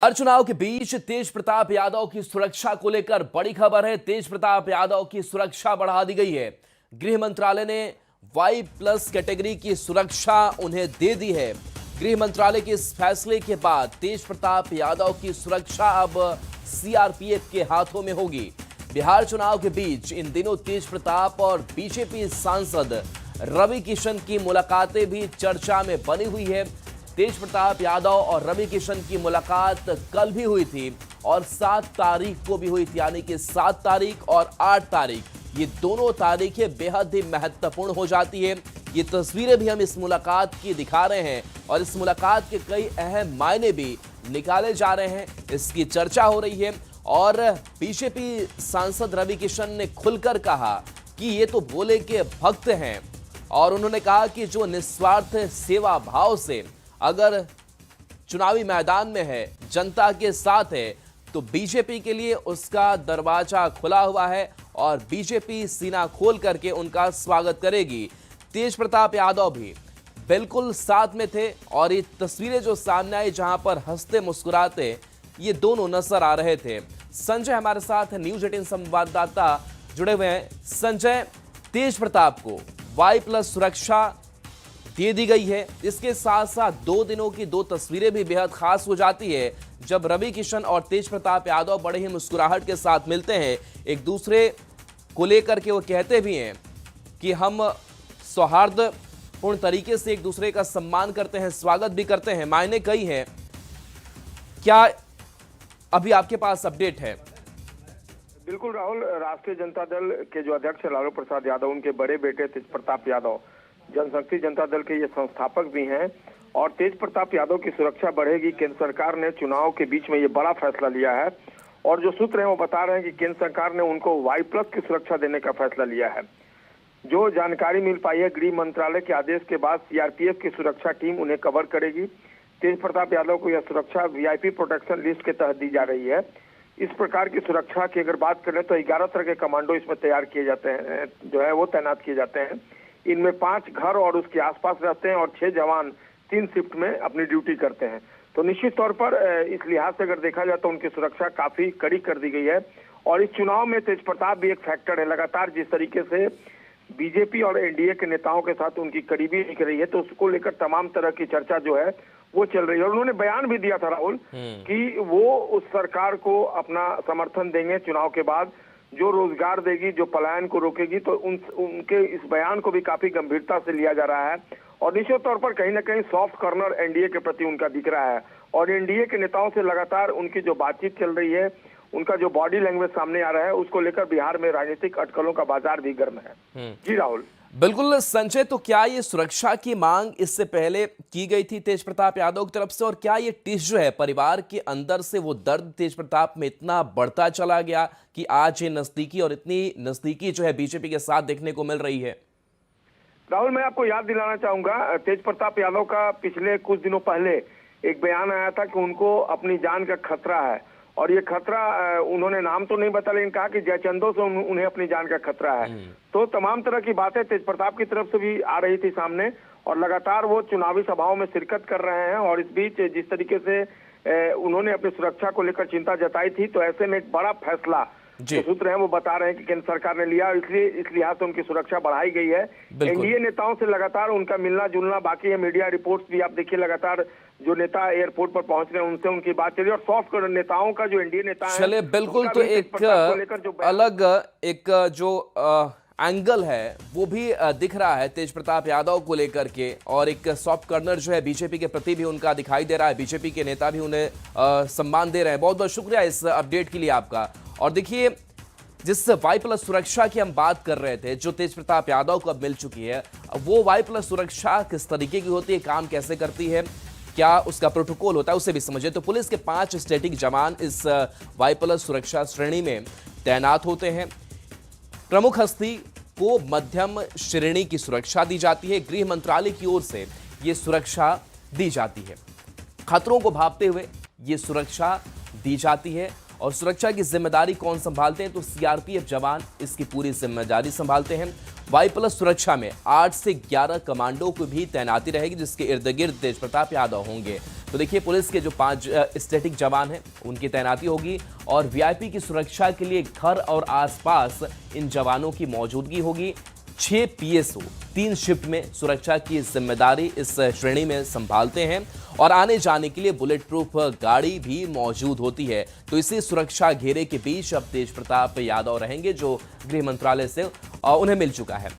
बिहार चुनाव के बीच तेज प्रताप यादव की सुरक्षा को लेकर बड़ी खबर है। तेज प्रताप यादव की सुरक्षा बढ़ा दी गई है। गृह मंत्रालय ने Y+ कैटेगरी की सुरक्षा उन्हें दे दी है। गृह मंत्रालय के इस फैसले के बाद तेज प्रताप यादव की सुरक्षा अब CRPF के हाथों में होगी। बिहार चुनाव के बीच इन दिनों तेज प्रताप और बीजेपी सांसद रवि किशन की मुलाकातें भी चर्चा में बनी हुई है। तेज प्रताप यादव और रवि किशन की मुलाकात कल भी हुई थी और 7 तारीख को भी हुई थी, यानी कि 7 तारीख और 8 तारीख, ये दोनों तारीखें बेहद ही महत्वपूर्ण हो जाती है। ये तस्वीरें भी हम इस मुलाकात की दिखा रहे हैं और इस मुलाकात के कई अहम मायने भी निकाले जा रहे हैं, इसकी चर्चा हो रही है। और बीजेपी सांसद रवि किशन ने खुलकर कहा कि ये तो भोले के भक्त हैं और उन्होंने कहा कि जो निस्वार्थ सेवा भाव से अगर चुनावी मैदान में है, जनता के साथ है, तो बीजेपी के लिए उसका दरवाजा खुला हुआ है और बीजेपी सीना खोल करके उनका स्वागत करेगी। तेज प्रताप यादव भी बिल्कुल साथ में थे और ये तस्वीरें जो सामने आई जहां पर हंसते मुस्कुराते ये दोनों नजर आ रहे थे। संजय हमारे साथ न्यूज़ 18 संवाददाता जुड़े हुए हैं। संजय, तेज प्रताप को Y+ सुरक्षा दे दी गई है, इसके साथ साथ 2 दिनों की 2 तस्वीरें भी बेहद खास हो जाती है जब रवि किशन और तेज प्रताप यादव बड़े ही मुस्कुराहट के साथ मिलते हैं, एक दूसरे को लेकर के वो कहते भी हैं कि हम सौहार्दपूर्ण तरीके से एक दूसरे का सम्मान करते हैं, स्वागत भी करते हैं। मायने कई हैं। क्या अभी आपके पास अपडेट है? बिल्कुल राहुल, राष्ट्रीय जनता दल के जो अध्यक्ष लालू प्रसाद यादव, उनके बड़े बेटे तेज प्रताप यादव जनशक्ति जनता दल के ये संस्थापक भी हैं और तेज प्रताप यादव की सुरक्षा बढ़ेगी। केंद्र सरकार ने चुनाव के बीच में ये बड़ा फैसला लिया है और जो सूत्र हैं वो बता रहे हैं कि केंद्र सरकार ने उनको Y+ की सुरक्षा देने का फैसला लिया है। जो जानकारी मिल पाई है, गृह मंत्रालय के आदेश के बाद CRPF की सुरक्षा टीम उन्हें कवर करेगी। तेज प्रताप यादव को यह सुरक्षा VIP प्रोटेक्शन लिस्ट के तहत दी जा रही है। इस प्रकार की सुरक्षा की अगर बात करें तो 11 तरह के कमांडो इसमें तैयार किए जाते हैं, जो है वो तैनात किए जाते हैं। इनमें 5 घर और उसके आसपास रहते हैं और 6 जवान 3 शिफ्ट में अपनी ड्यूटी करते हैं। तो निश्चित तौर पर इस लिहाज से अगर देखा जाए तो उनकी सुरक्षा काफी कड़ी कर दी गई है। और इस चुनाव में तेज प्रताप भी एक फैक्टर है। लगातार जिस तरीके से बीजेपी और NDA के नेताओं के साथ उनकी करीबी दिख रही है, तो उसको लेकर तमाम तरह की चर्चा जो है वो चल रही है। और उन्होंने बयान भी दिया था राहुल कि वो उस सरकार को अपना समर्थन देंगे चुनाव के बाद, जो रोजगार देगी, जो पलायन को रोकेगी। तो उनके इस बयान को भी काफी गंभीरता से लिया जा रहा है और निश्चित तौर पर कहीं ना कहीं सॉफ्ट कॉर्नर NDA के प्रति उनका दिख रहा है। और NDA के नेताओं से लगातार उनकी जो बातचीत चल रही है, उनका जो बॉडी लैंग्वेज सामने आ रहा है, उसको लेकर बिहार में राजनीतिक अटकलों का बाजार भी गर्म है। जी राहुल। बिल्कुल संजय, तो क्या ये सुरक्षा की मांग इससे पहले की गई थी तेज प्रताप यादव की तरफ से, और क्या ये टिश जो है परिवार के अंदर से वो दर्द तेज प्रताप में इतना बढ़ता चला गया कि आज ये नजदीकी और इतनी नजदीकी जो है बीजेपी के साथ देखने को मिल रही है? राहुल, मैं आपको याद दिलाना चाहूंगा, तेज प्रताप यादव का पिछले कुछ दिनों पहले एक बयान आया था कि उनको अपनी जान का खतरा है। और ये खतरा उन्होंने नाम तो नहीं बताया, लेकिन कहा कि जयचंदों से उन्हें अपनी जान का खतरा है। तो तमाम तरह की बातें तेज प्रताप की तरफ से भी आ रही थी सामने और लगातार वो चुनावी सभाओं में शिरकत कर रहे हैं। और इस बीच जिस तरीके से उन्होंने अपनी सुरक्षा को लेकर चिंता जताई थी, तो ऐसे में एक बड़ा फैसला जो सूत्र हैं वो बता रहे हैं कि केंद्र सरकार ने लिया, इसलिए इस लिहाज से उनकी सुरक्षा बढ़ाई गई है। NDA नेताओं से लगातार उनका मिलना जुलना बाकी है। मीडिया रिपोर्ट्स भी आप देखिए, लगातार जो नेता एयरपोर्ट पर पहुंच रहे हैं उनसे उनकी बात चली। और सॉफ्ट नेताओं का जो NDA नेता है, चले बिल्कुल, तो एक अलग एक जो एंगल है वो भी दिख रहा है तेज प्रताप यादव को लेकर के, और एक सॉफ्ट कॉर्नर जो है बीजेपी के प्रति भी उनका दिखाई दे रहा है। बीजेपी के नेता भी उन्हें सम्मान दे रहे हैं। बहुत बहुत शुक्रिया इस अपडेट के लिए आपका। और देखिए, जिस Y+ सुरक्षा की हम बात कर रहे थे, जो तेज प्रताप यादव को अब मिल चुकी है, वो Y+ सुरक्षा किस तरीके की होती है, काम कैसे करती है, क्या उसका प्रोटोकॉल होता है, उसे भी समझे। तो पुलिस के 5 स्टैटिक जवान इस Y+ सुरक्षा श्रेणी में तैनात होते हैं। प्रमुख हस्ती को मध्यम श्रेणी की सुरक्षा दी जाती है। गृह मंत्रालय की ओर से यह सुरक्षा दी जाती है। खतरों को भांपते हुए यह सुरक्षा दी जाती है। और सुरक्षा की जिम्मेदारी कौन संभालते हैं, तो CRPF जवान इसकी पूरी जिम्मेदारी संभालते हैं। Y+ सुरक्षा में 8 से 11 कमांडो को भी तैनाती रहेगी, जिसके इर्द गिर्द तेज प्रताप यादव होंगे। तो देखिए, पुलिस के जो 5 स्टैटिक जवान हैं उनकी तैनाती होगी और वीआईपी की सुरक्षा के लिए घर और आसपास इन जवानों की मौजूदगी होगी। 6 पीएसओ 3 शिफ्ट में सुरक्षा की जिम्मेदारी इस श्रेणी में संभालते हैं और आने जाने के लिए बुलेट प्रूफ गाड़ी भी मौजूद होती है। तो इसी सुरक्षा घेरे के बीच अब तेज प्रताप यादव रहेंगे, जो गृह मंत्रालय से उन्हें मिल चुका है।